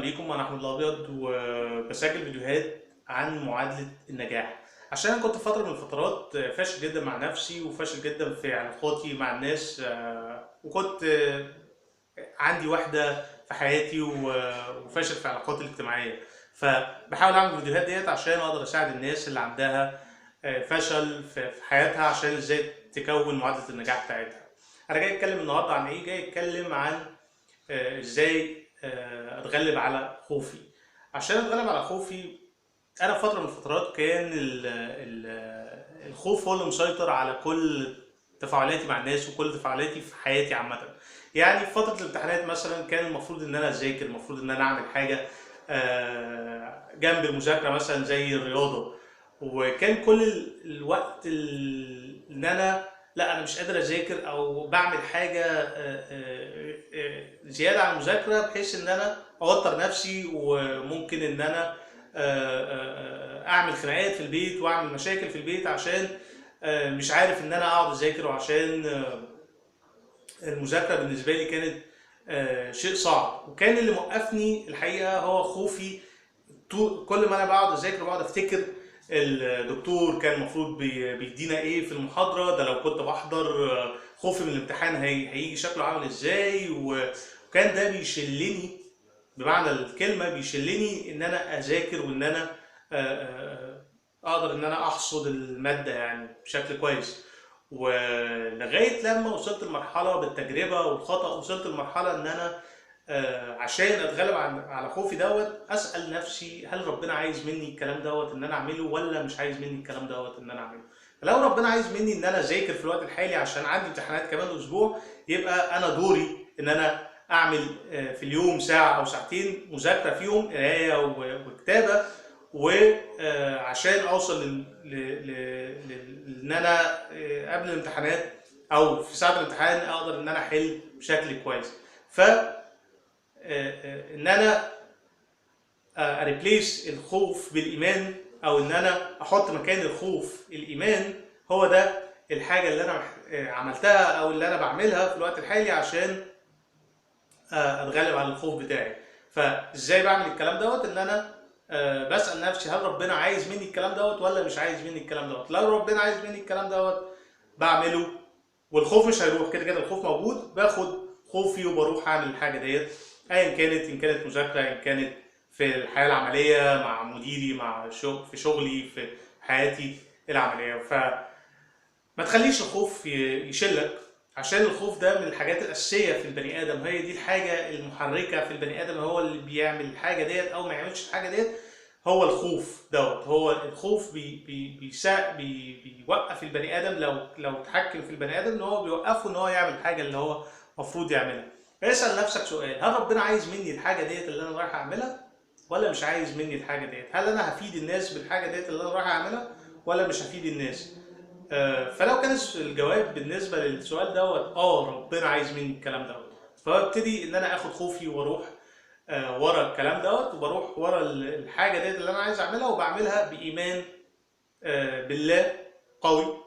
بيكم. انا احمد الابيض وبسجل فيديوهات عن معادله النجاح، عشان انا كنت في فتره من الفترات فاشل جدا مع نفسي وفاشل جدا في علاقاتي مع الناس، وكنت عندي وحده في حياتي وفاشل في علاقاتي الاجتماعيه. فبحاول اعمل الفيديوهات ديت عشان اقدر اساعد الناس اللي عندها فشل في حياتها عشان ازاي تكون معادله النجاح بتاعتها. انا جاي اتكلم النهارده عن ايه؟ جاي اتكلم عن ازاي اتغلب على خوفي. عشان اتغلب على خوفي، انا في فتره من الفترات كان الخوف هو اللي مسيطر على كل تفاعلاتي مع الناس وكل تفاعلاتي في حياتي عامه. يعني في فتره الامتحانات مثلا كان المفروض ان انا اذاكر، المفروض ان انا اعمل حاجه جنب المذاكره مثلا زي الرياضه، وكان كل الوقت ان انا لا انا مش قادر اذاكر او بعمل حاجه زياده عن المذاكره بحيث ان انا اوتر نفسي، وممكن ان انا اعمل خناقات في البيت واعمل مشاكل في البيت عشان مش عارف ان انا اقعد اذاكر، وعشان المذاكره بالنسبه لي كانت شيء صعب. وكان اللي موقفني الحقيقه هو خوفي. كل ما انا بقعد اذاكر وبقعد افتكر الدكتور كان المفروض بيدينا ايه في المحاضره، ده لو كنت بحضر خوفي من الامتحان هيجي شكله عامل ازاي. وكان ده بيشلني، بمعنى الكلمه بيشلني ان انا اذاكر وان انا اقدر ان انا احصد الماده يعني بشكل كويس. ولغايه لما وصلت لمرحله بالتجربه والخطا، وصلت لمرحله ان انا عشان اتغلب على خوفي دوت اسال نفسي هل ربنا عايز مني الكلام دوت ان انا اعمله، ولا مش عايز مني الكلام دوت ان انا اعمله. فلو ربنا عايز مني ان انا اذاكر في الوقت الحالي عشان عندي امتحانات كمان اسبوع، يبقى انا دوري ان انا اعمل في اليوم ساعه او ساعتين مذاكره فيهم قرايه وكتابه، وعشان اوصل ان انا قبل الامتحانات او في ساعه الامتحان اقدر ان انا احل بشكل كويس. ف ان انا اريبليس الخوف بالايمان، او ان انا احط مكان الخوف الايمان، هو ده الحاجه اللي انا عملتها او اللي انا بعملها في الوقت الحالي عشان اتغلب على الخوف بتاعي. فازاي بعمل الكلام دوت؟ ان انا بسال نفسي هل ربنا عايز مني الكلام دوت ولا مش عايز مني الكلام دوت. لو ربنا عايز مني الكلام دوت بعمله، والخوف مش هيروح، كده كده الخوف موجود. باخد خوفي وبروح اعمل الحاجه ديت، ايا كانت، ان كانت مذاكره، ان كانت في الحياه العمليه مع مديري، مع في شغلي، في حياتي العمليه. ما تخليش الخوف يشلك، عشان الخوف ده من الحاجات الاساسيه في البني ادم. هي دي الحاجه المحركه في البني ادم، هو اللي بيعمل الحاجه ديت او ما يعملش الحاجه ديت. هو الخوف دوت، هو الخوف بيوقف البني ادم. لو اتحكم في البني ادم ان هو بيوقفه ان هو يعمل الحاجه اللي هو المفروض يعملها. اسال نفسك سؤال: هل ربنا عايز مني الحاجه ديت اللي انا رايح اعملها، ولا مش عايز مني الحاجه ديت؟ هل انا هفيد الناس بالحاجه ديت اللي انا رايح اعملها، ولا مش هفيد الناس؟ فلو كان الجواب بالنسبه للسؤال دوت ربنا عايز مني الكلام دوت، فببتدي ان انا اخد خوفي واروح ورا الكلام دوت، وبروح ورا الحاجه ديت اللي انا عايز اعملها، وبعملها بايمان بالله قوي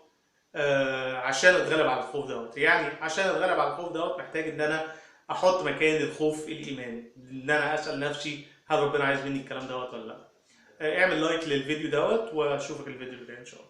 عشان اتغلب على الخوف دوت. يعني عشان اتغلب على الخوف دوت محتاج ان انا احط مكان الخوف الايمان، ان انا اسال نفسي هل ربنا عايز مني الكلام دوت ولا لا. اعمل لايك للفيديو دوت، واشوفك الفيديو الجاي ان شاء الله.